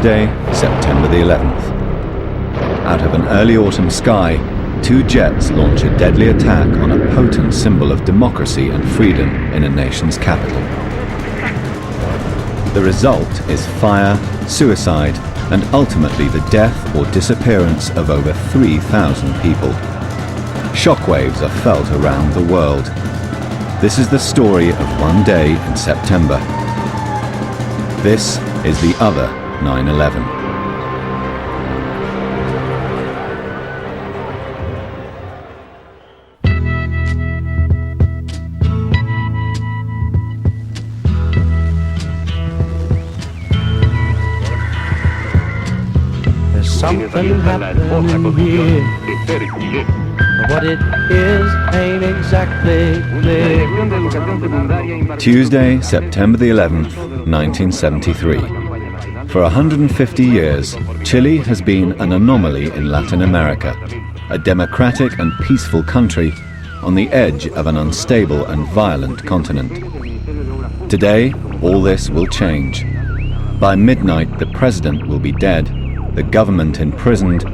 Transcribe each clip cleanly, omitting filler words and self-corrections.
Tuesday, September the 11th. Out of an early autumn sky, two jets launch a deadly attack on a potent symbol of democracy and freedom in a nation's capital. The result is fire, suicide, and ultimately the death or disappearance of over 3,000 people. Shockwaves are felt around the world. This is the story of one day in September. This is the other 9/11. There's something happening here. What it is ain't exactly clear. Tuesday, September the 11th, 1973. For 150 years, Chile has been an anomaly in Latin America, a democratic and peaceful country on the edge of an unstable and violent continent. Today, all this will change. By midnight, the president will be dead, the government imprisoned,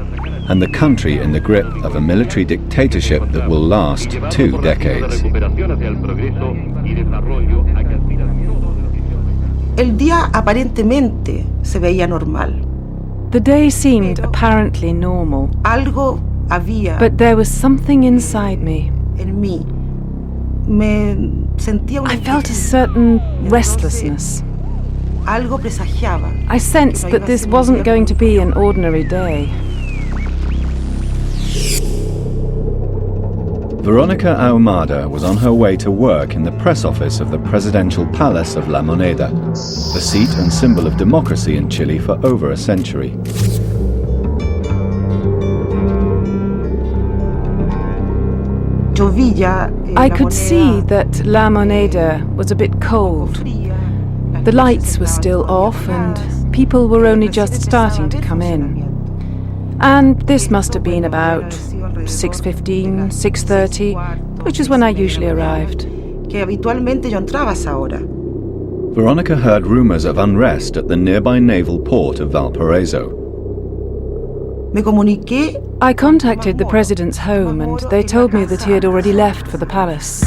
and the country in the grip of a military dictatorship that will last 2 decades. El día aparentemente se veía normal. The day seemed apparently normal. Algo había But there was something inside me. en mí. Me sentía una I felt a inquietud. certain restlessness. Algo presagiaba. I sensed that this wasn't going to be an ordinary day. Veronica Ahumada was on her way to work in the press office of the presidential palace of La Moneda, the seat and symbol of democracy in Chile for over a century. I could see that La Moneda was a bit cold. The lights were still off and people were only just starting to come in. And this must have been about 6:15, 6:30, which is when I usually arrived. Veronica heard rumors of unrest at the nearby naval port of Valparaiso. I contacted the president's home and they told me that he had already left for the palace.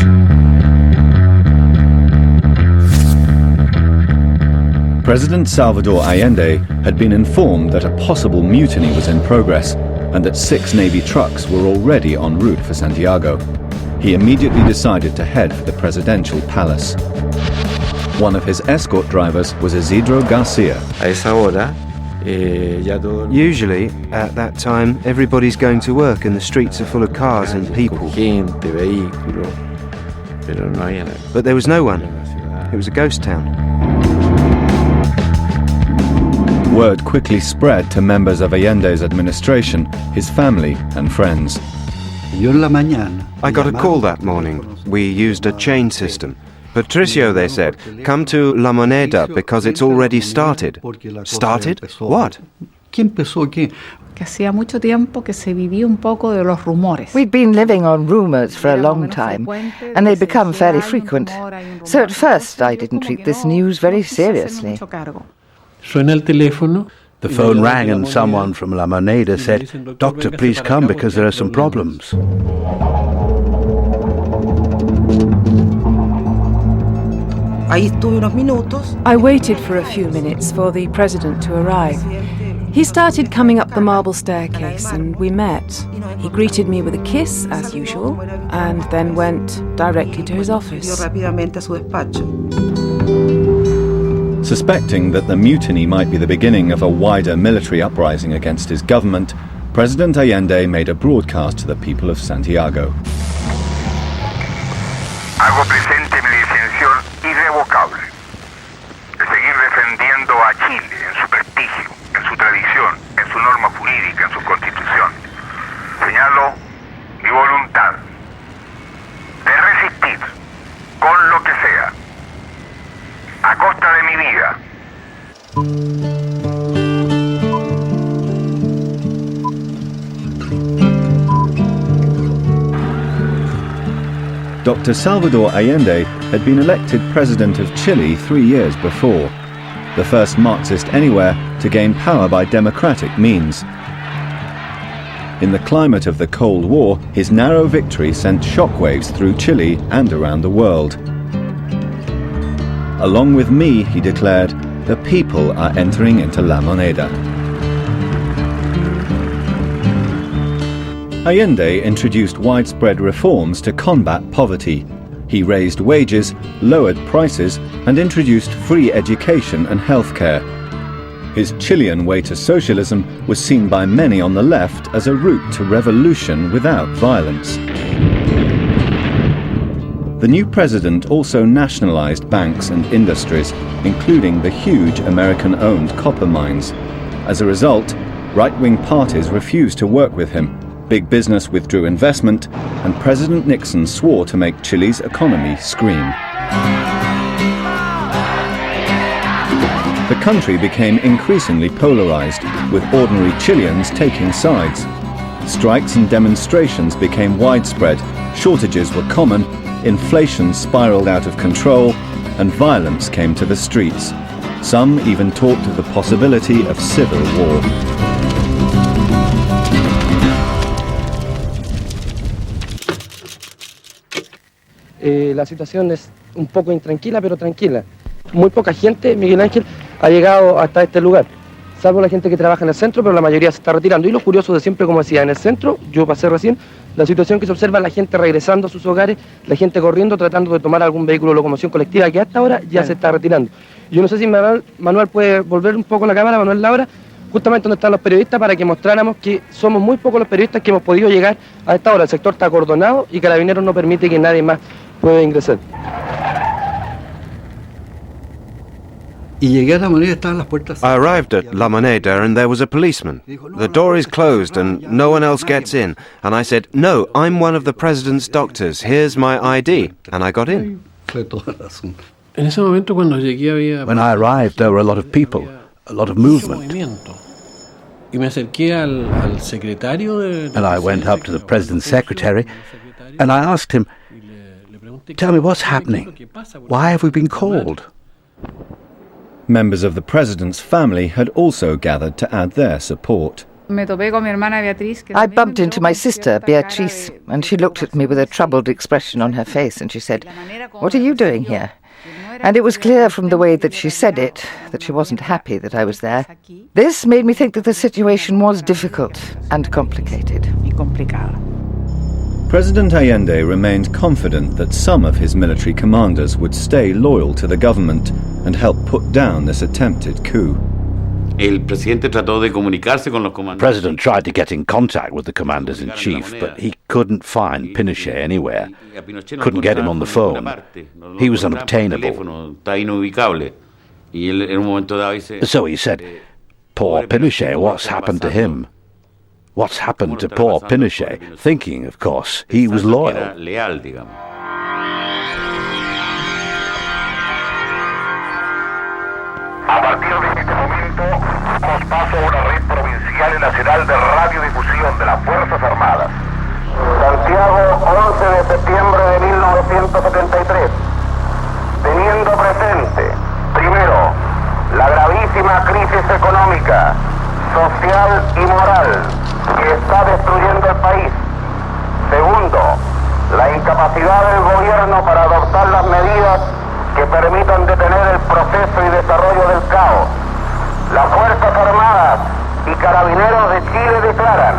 President Salvador Allende had been informed that a possible mutiny was in progress and that 6 Navy trucks were already en route for Santiago. He immediately decided to head for the presidential palace. One of his escort drivers was Isidro Garcia. Usually, at that time, everybody's going to work and the streets are full of cars and people. But there was no one. It was a ghost town. Word quickly spread to members of Allende's administration, his family and friends. I got a call that morning. We used a chain system. Patricio, they said, come to La Moneda because it's already started. Started? What? We'd been living on rumors for a long time, and they'd become fairly frequent. So at first I didn't treat this news very seriously. The phone rang and someone from La Moneda said, "Doctor, please come because there are some problems." I waited for a few minutes for the president to arrive. He started coming up the marble staircase and we met. He greeted me with a kiss, as usual, and then went directly to his office. Suspecting that the mutiny might be the beginning of a wider military uprising against his government, President Allende made a broadcast to the people of Santiago. Hago presente mi decisión irrevocable de seguir defendiendo a Chile en su prestigio, en su tradición, en su norma jurídica, en su constitución. Señalo mi voluntad de resistir con lo que sea, a costa de mi vida. Dr. Salvador Allende had been elected president of Chile 3 years before. the first Marxist anywhere to gain power by democratic means. In the climate of the Cold War, his narrow victory sent shockwaves through Chile and around the world. Along with me, he declared, the people are entering into La Moneda. Allende introduced widespread reforms to combat poverty. He raised wages, lowered prices, and introduced free education and healthcare. His Chilean way to socialism was seen by many on the left as a route to revolution without violence. The new president also nationalized banks and industries, including the huge American-owned copper mines. As a result, right-wing parties refused to work with him, big business withdrew investment, and President Nixon swore to make Chile's economy scream. The country became increasingly polarized, with ordinary Chileans taking sides. Strikes and demonstrations became widespread, shortages were common, inflation spiraled out of control, and violence came to the streets. Some even talked of the possibility of civil war. La situación es un poco intranquila, pero tranquila. Muy poca gente, Miguel Ángel, ha llegado hasta este lugar, salvo la gente que trabaja en el centro, pero la mayoría se está retirando. Y lo curioso de siempre, como decía, en el centro, yo pasé recién, la situación que se observa, la gente regresando a sus hogares, la gente corriendo, tratando de tomar algún vehículo de locomoción colectiva que hasta ahora ya se está retirando. Yo no sé si Manuel puede volver un poco la cámara, Manuel Laura, justamente donde están los periodistas, para que mostráramos que somos muy pocos los periodistas que hemos podido llegar a esta hora. El sector está acordonado y Carabineros no permite que nadie más pueda ingresar. I arrived at La Moneda and there was a policeman. The door is closed and no one else gets in. And I said, no, I'm one of the president's doctors. Here's my ID. And I got in. When I arrived, there were a lot of people, a lot of movement. And I went up to the president's secretary and I asked him, tell me what's happening? Why have we been called? Members of the president's family had also gathered to add their support. I bumped into my sister, Beatriz, and she looked at me with a troubled expression on her face, and she said, "What are you doing here?" And it was clear from the way that she said it that she wasn't happy that I was there. This made me think that the situation was difficult and complicated. President Allende remained confident that some of his military commanders would stay loyal to the government and help put down this attempted coup. The president tried to get in contact with the commanders-in-chief, but he couldn't find Pinochet anywhere. Couldn't get him on the phone. He was unobtainable. So he said, "Poor Pinochet, what's happened to him? What's happened to poor Pinochet?" Thinking, of course, he was loyal. A partir de este momento, damos paso a una red provincial y nacional de radiodifusión de las Fuerzas Armadas. Santiago, 11 de septiembre de 1973. Teniendo presente, primero, la gravísima crisis económica, social y moral que está destruyendo el país. Segundo, la incapacidad del gobierno para adoptar las medidas que permitan detener el proceso y desarrollo del caos. Las Fuerzas Armadas y Carabineros de Chile declaran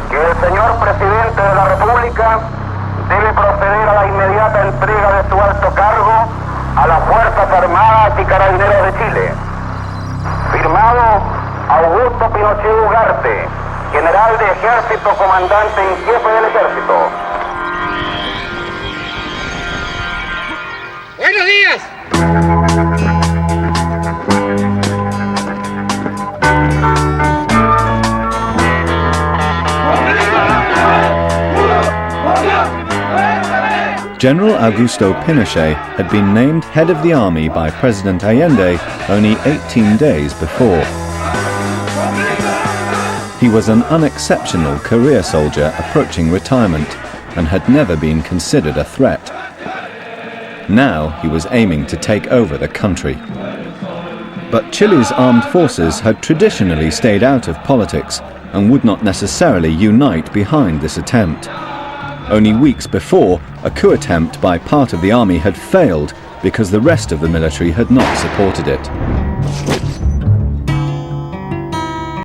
que el señor presidente de la República debe proceder a la inmediata entrega de su alto cargo a las Fuerzas Armadas y Carabineros de Chile. Firmado Augusto Pinochet Ugarte, general de ejército, comandante en jefe del ejército. ¡Buenos días! General Augusto Pinochet had been named head of the army by President Allende only 18 days before. He was an unexceptional career soldier approaching retirement and had never been considered a threat. Now he was aiming to take over the country. But Chile's armed forces had traditionally stayed out of politics and would not necessarily unite behind this attempt. Only weeks before, a coup attempt by part of the army had failed because the rest of the military had not supported it.